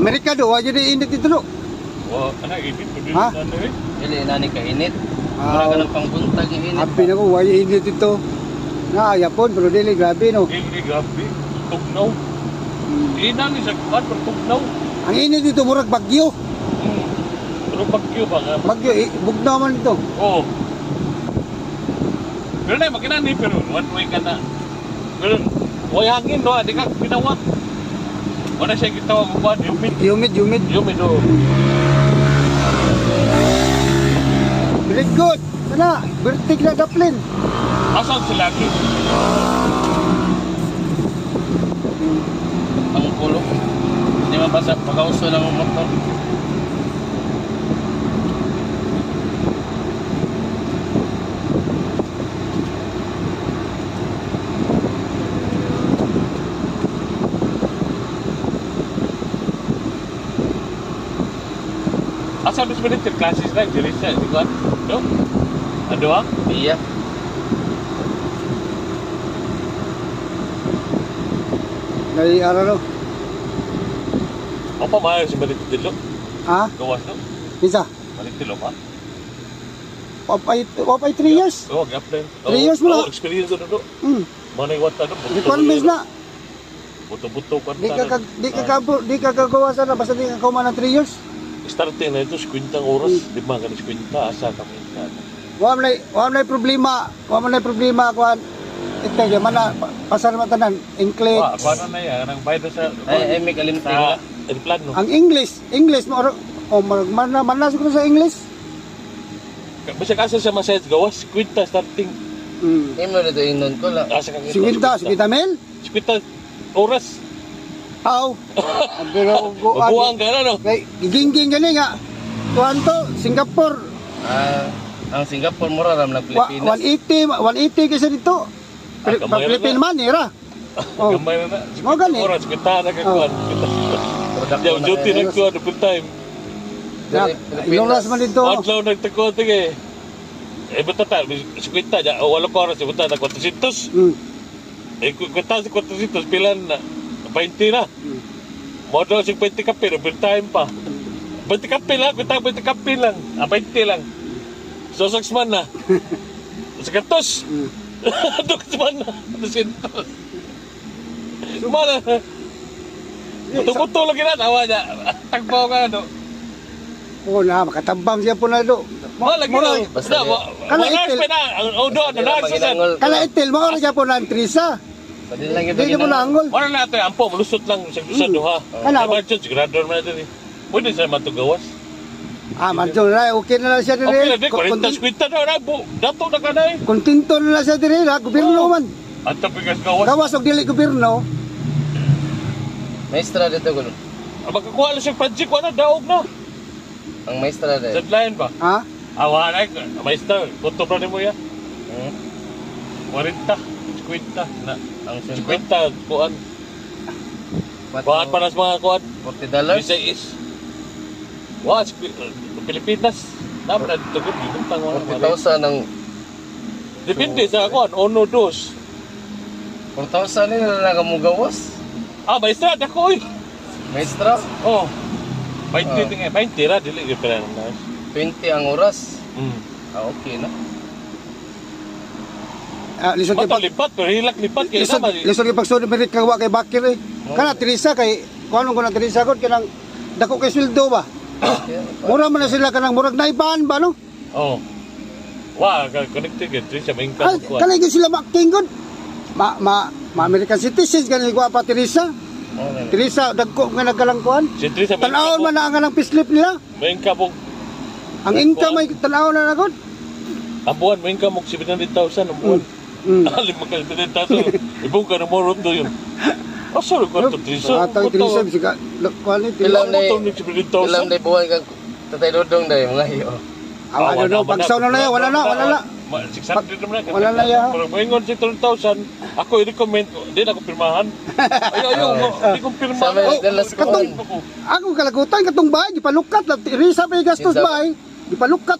Amerikado, wala dyan init dito no? Anak, init. Ha? Dili nani ka init. Wala ka ng pangbuntag yung init. Happy na ko, wala init dito. Yapon, pero dili, grabe no. Hindi, grabe. Tugnaw. Inang isa kuhan, pero tugnaw. Ang init dito, murag bagyo. Pero bagyo ba nga? Bagyo, bugnaw man dito. Oo. Pero na, makinani, pero one way ka na. Pero, way hangin, no? Di ka pinawak. Wala siya gitawa ko ba? Humid. Humid. Humid, oo. Very good. Sana, bertig na daplin. Asan sila lagi? Ang kulo. Hindi mabasa pagkauso ng motor. Asan dos minutes classes na? Jadi siya, di ba? No? Ano ah? Iya. Dari araw no. Apa mahal si balik tilo? Ha? Gawas no? Pisa? Balik tilo pa? Wapay 3 years. Oo, gap-plan. 3 years mo na. Experience na do. Hmm. Manay wata do. Requirements na. Buto-buto ka Di ka kagawa sana basta di ka kumain ng 3 years. Starting na ito, 50 oras. Di ba ka na 50? Asa kami. Wa may problema kuan. Ito di man na pasar matanan English. Paano na yan? Ang bayad sa... Ay, may kalimting Sa na. aeroplano. Ang English mo man siguro sa English. Basta kasi sa masayad gawas, 50 starting. Imo na ito inon ko lang. Asa kang 50 mil. 50 oras. Aw. Pero Mabuang ka na, no? kay giginging gani nga. Tuan to Singapore. Ang Singapore mura ram ng Pilipinas. 180 kasi dito. Gamay na Philippine Manira. Oh. Gamay na na. Mo gani. Oras, 50 na kakuan. Yung duty na kuan, full time. Iloras man dito. Outlaw nagtagko tige. Buta ta, 50 ja, wala ko oras, buta na 400. Kwenta si 400, pilan na. 20 na. Modal si 20 kape, overtime pa. 20 kape lang, kwenta 20 kape lang. 20 lang. So, 6 man na. Sakantos. Duksman na. Dusintos. Sumala. Buto-buto lagi na, tawa niya. Tagpaw ka na, do. Oo na, makatabang siya po na do. Lagi na. Basta Kala Nurse pa na. Odo, nurse na. Kala itil, mao siya po na Trisa. Pwede lang ito Hindi mo nangol. Wala na ito, ampo, malusot lang sa duha. Kala mo. Ay, Marchon, sigrador mo na ito. Pwede siya matugawas. Manjo na, okay na lang siya dire. Okay na, di, 40-50 na, dato na ka na eh. Kontento na lang siya dire, gobyerno man. At tapigas gawas. Gawas og dili gobyerno. Maestra dito ko. Magkakuha lang siya project, wala, daog na. Ang maestra dito. Deadline ba? Ha? Awa na, maestra, punto pa rin mo yan. 40, 50 na. Ang 50, kuhan. Kuhan pa na sa mga kuhan. $40. Visa is. Wow, Pilipinas. Dapat na dito ko, binutang mga 40,000 ang depende sa kuhan, ono dos. 4,000 nila na kamugawas. Maestra, dako eh. Maestra, Oh. 20 tingin, 20 ra, dili ka pala na. 20 ang oras. Okay na. Lisod kay pag Lipat, pero hilak lipat kaya naman. lisod kay pagsunod merit kagwa kay Bakir eh. Kana Trisa kay kuno ko na Trisa ko kanang dako kay sweldo ba. Mura man na sila kanang murag naiban ba no? Oh. Wow, connected ka sa main ka. Kanay gyud sila maktingod. Ma American citizens kanay ko pa Trisa. Trisa dagko nga nagkalangkuan. Si Trisa main Tan-awon man na ang pislip nila. Main ka mo. Ang income ay tan-awon na nagod. Ang buwan, main ka mo 700,000 ang buwan. Alim mo ka 700,000. Ibong ka na mo ron doon yun. Sorry ko ito, Trisa. Atay Trisa bisika quality. Ilang Ilang na buwan kang Tatay Dodong dahil mga hiyo. Ano no pagsaw na na wala na. 600 naman na. Wala na ya. Pero maingon si 2,000, ako i-recommend, hindi na ko pirmahan. Ayaw, hindi ko pirmahan. Ako kalagutan katong bahay, gipalukat lang. Risa pa gastos bahay, gipalukat